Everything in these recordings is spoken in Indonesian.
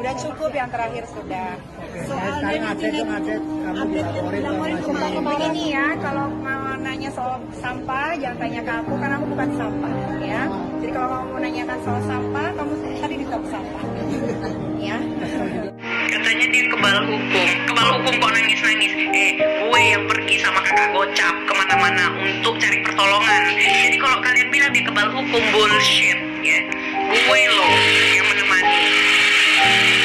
Udah cukup, yang terakhir sudah. Sekarang update kamu dilaporin ke Begini ya, kalau mau nanya soal sampah jangan tanya ke aku karena aku bukan sampah ya. Jadi kalau kamu mau nanyakan soal sampah, kamu tadi di tong sampah ya. Katanya dia kebal hukum kok nangis-nangis. Gue yang pergi sama kakak gocap kemana-mana untuk cari pertolongan. Jadi kalau kalian bilang dia kebal hukum, bullshit ya. Gue loh yang menemani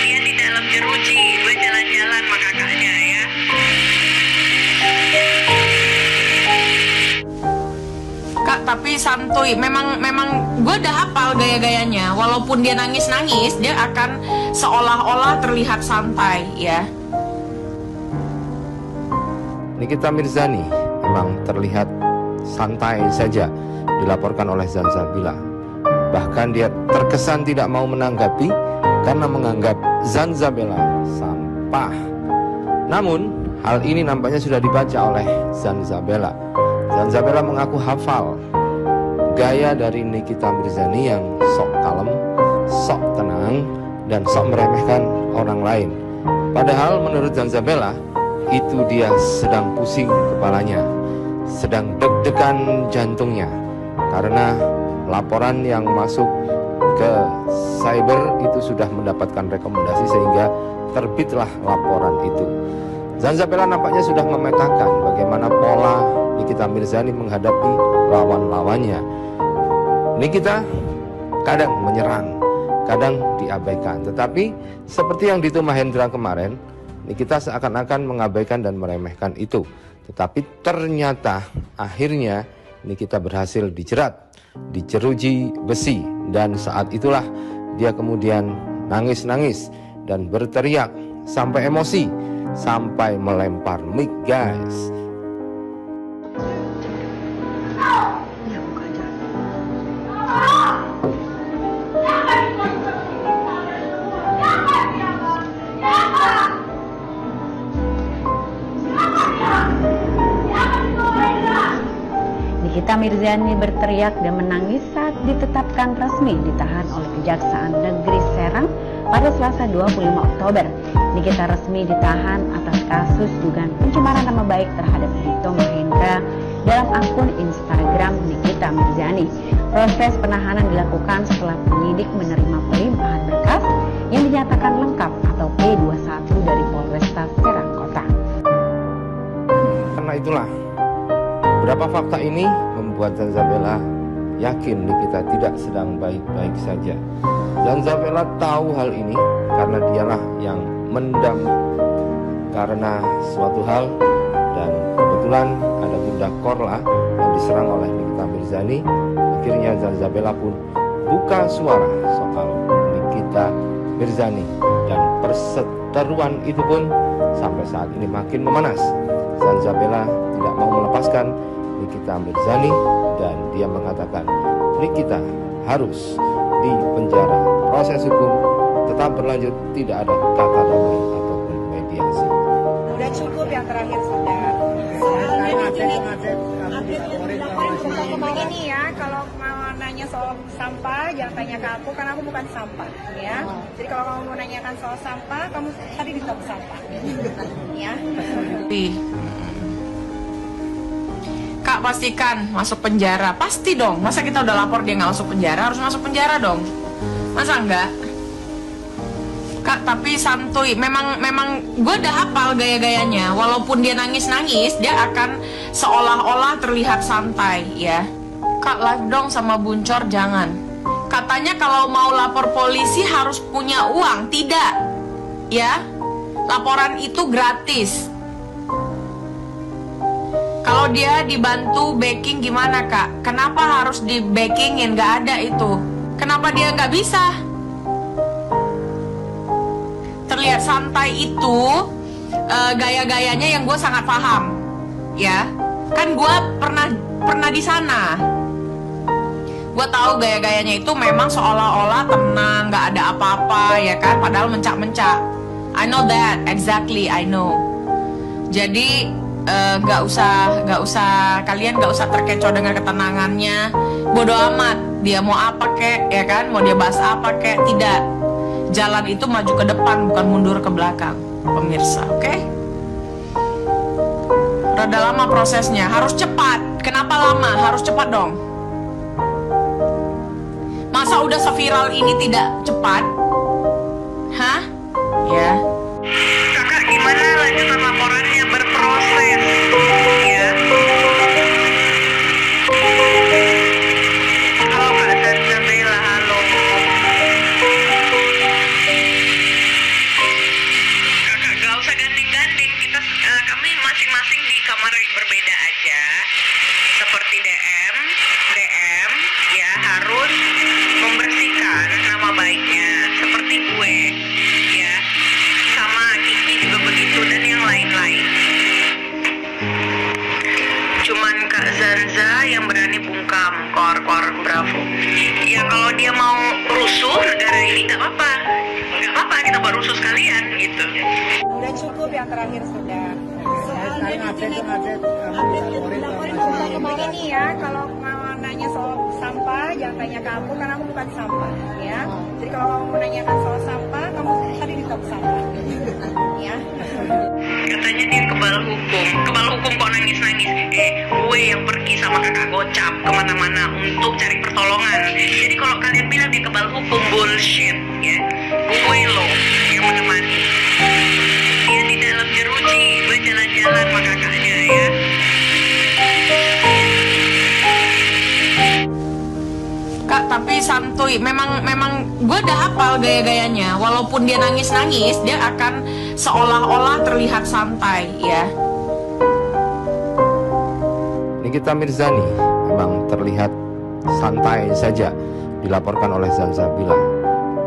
dia di dalam jeruji. Gue jalan-jalan sama kakaknya ya. Kak, tapi santuy. Memang gue udah hafal gaya-gayanya. Walaupun dia nangis-nangis, dia akan seolah-olah terlihat santai, ya. Nikita Mirzani memang terlihat santai saja dilaporkan oleh Zanzabila. Bahkan dia terkesan tidak mau menanggapi karena menganggap Zanzabila sampah. Namun, hal ini nampaknya sudah dibaca oleh Zanzabila. Zanzabila mengaku hafal gaya dari Nikita Mirzani yang sok kalem, sok tenang, dan sok meremehkan orang lain. Padahal menurut Zanzabila, itu dia sedang pusing kepalanya, sedang deg-degan jantungnya, karena laporan yang masuk ke cyber itu sudah mendapatkan rekomendasi sehingga terbitlah laporan itu. Zanzabila nampaknya sudah memetakan bagaimana pola Nikita Mirzani menghadapi lawan-lawannya. Nikita kadang menyerang, kadang diabaikan. Tetapi seperti yang Dito Mahendra kemarin, Nikita seakan-akan mengabaikan dan meremehkan itu. Tetapi ternyata akhirnya Nikita berhasil dijerat, dijeruji besi. Dan saat itulah dia kemudian nangis-nangis dan berteriak sampai emosi, sampai melempar mic, guys. Nikita Mirzani berteriak dan menangis saat ditetapkan resmi ditahan oleh Kejaksaan Negeri Serang pada Selasa 25 Oktober. Nikita resmi ditahan atas kasus dugaan pencemaran nama baik terhadap Dito Mahendra dalam akun Instagram Nikita Mirzani. Proses penahanan dilakukan setelah penyidik menerima pelimpahan berkas yang dinyatakan lengkap atau P21 dari Polresta Serang Kota. Karena itulah, beberapa fakta ini membuat Zanzabila yakin Nikita tidak sedang baik-baik saja. Zanzabila tahu hal ini karena dialah yang mendam karena suatu hal, dan kebetulan ada Bunda Korla yang diserang oleh Nikita Mirzani. Akhirnya Zanzabila pun buka suara soal Nikita Mirzani, dan perseteruan itu pun sampai saat ini makin memanas. Zanzabila tidak mau melepaskan Nikita Mirzani dan dia mengatakan Nikita harus dipenjara. Proses hukum tetap berlanjut, tidak ada kata damai ataupun mediasi. Udah cukup, yang terakhir sudah. Begini ya, kalau mau nanya soal sampah jangan tanya ke aku karena aku bukan sampah ya. Jadi kalau kamu mau nanyakan soal sampah, kamu tadi di tong sampah ya. Kak, pastikan masuk penjara. Pasti dong. Masa kita udah lapor dia nggak masuk penjara, harus masuk penjara dong. Masa enggak? Kak, tapi santuy. Memang gue udah hafal gaya-gayanya. Walaupun dia nangis-nangis, dia akan seolah-olah terlihat santai, ya. Kak, live dong sama Buncor, jangan. Katanya kalau mau lapor polisi harus punya uang. Tidak, ya. Laporan itu gratis. Kalau dia dibantu backing gimana, Kak? Kenapa harus di backingin? Gak ada itu. Kenapa dia nggak bisa? Terlihat santai itu gaya-gayanya yang gue sangat paham, ya. Kan gue pernah di sana. Gue tahu gaya-gayanya itu memang seolah-olah tenang, nggak ada apa-apa, ya kan? Padahal mencak-mencak. I know that, exactly, I know. Jadi nggak usah kalian nggak usah terkecoh dengan ketenangannya. Bodoh amat dia mau apa kek, ya kan, mau dia bahas apa kek, tidak. jalan itu maju ke depan, bukan mundur ke belakang, pemirsa, oke? Rada lama prosesnya, harus cepat. Kenapa lama? Harus cepat dong. Masa udah seviral ini tidak cepat? Hah? Ya. Kakak, gimana lanjutan laporannya berproses? Ya. Halo Kak Zanzabela, halo. Kakak, gak usah gandeng-gandeng. Kami masing-masing di kamar berbeda aja. Seperti DM, ya harus membersihkan nama baiknya. Seperti gue, ya. Sama Kiki juga begitu dan yang lain-lain. Cuman Kak Zanza yang berani bungkam kor Bravo. Ya kalau dia mau rusuh negara ini nggak apa-apa, kita buat rusuh sekalian gitu. Udah cukup, yang terakhir sudah. Sekali ngupdate tuh ngupdate, kamu dilaporin ke masing. Begini ya, kalau mau nanya soal sampah, jangan tanya ke aku karena aku bukan sampah, ya. Jadi kalau kamu mau nanyakan soal sampah, kamu tadi di tong sampah, ya. Katanya dia kebal hukum kok nangis-nangis. Gue yang pergi sama kakak gocap kemana-mana untuk cari pertolongan. Jadi kalau kalian bilang dia kebal hukum, bullshit, ya. Gue loh yang menemani dia di dalam jeruji, gue jalan-jalan sama kakaknya, ya. Kak, tapi santuy. Memang gue udah hafal gaya-gayanya. Walaupun dia nangis-nangis, dia akan seolah-olah terlihat santai, ya. Nikita Mirzani memang terlihat santai saja dilaporkan oleh Zanzabila.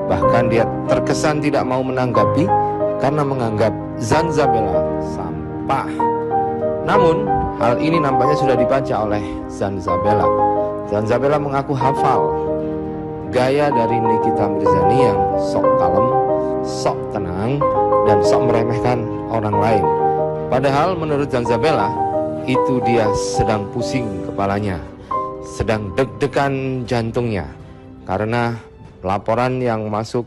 Bahkan dia terkesan tidak mau menanggapi karena menganggap Zanzabila sampah. Namun hal ini nampaknya sudah dibaca oleh Zanzabila. Zanzabila mengaku hafal gaya dari Nikita Mirzani yang sok kalem, sok tenang, dan sok meremehkan orang lain. Padahal menurut Zanzabila, itu dia sedang pusing kepalanya, sedang deg-degan jantungnya, karena laporan yang masuk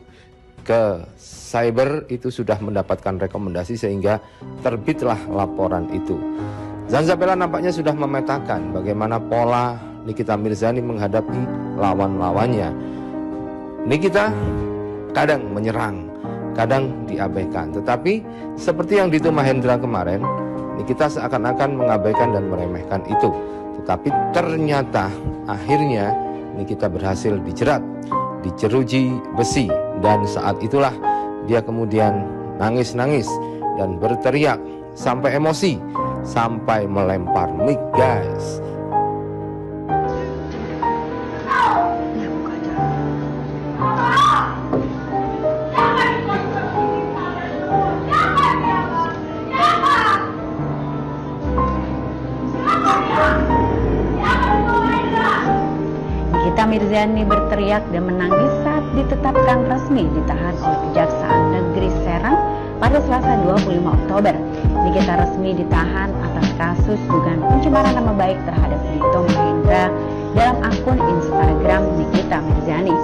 ke cyber itu sudah mendapatkan rekomendasi sehingga terbitlah laporan itu. Zanzabila nampaknya sudah memetakan bagaimana pola Nikita Mirzani menghadapi lawan-lawannya. Nikita kadang menyerang, kadang diabaikan. Tetapi seperti yang Dito Mahendra kemarin, Nikita seakan-akan mengabaikan dan meremehkan itu. Tetapi ternyata akhirnya Nikita berhasil dijerat, dijeruji besi. Dan saat itulah dia kemudian nangis-nangis dan berteriak sampai emosi, sampai melempar mic, guys. Nikita Mirzani berteriak dan menangis saat ditetapkan resmi ditahan oleh Kejaksaan Negeri Serang pada Selasa 25 Oktober. Nikita resmi ditahan atas kasus dugaan pencemaran nama baik terhadap Dito Mahendra dalam akun Instagram Nikita Mirzani.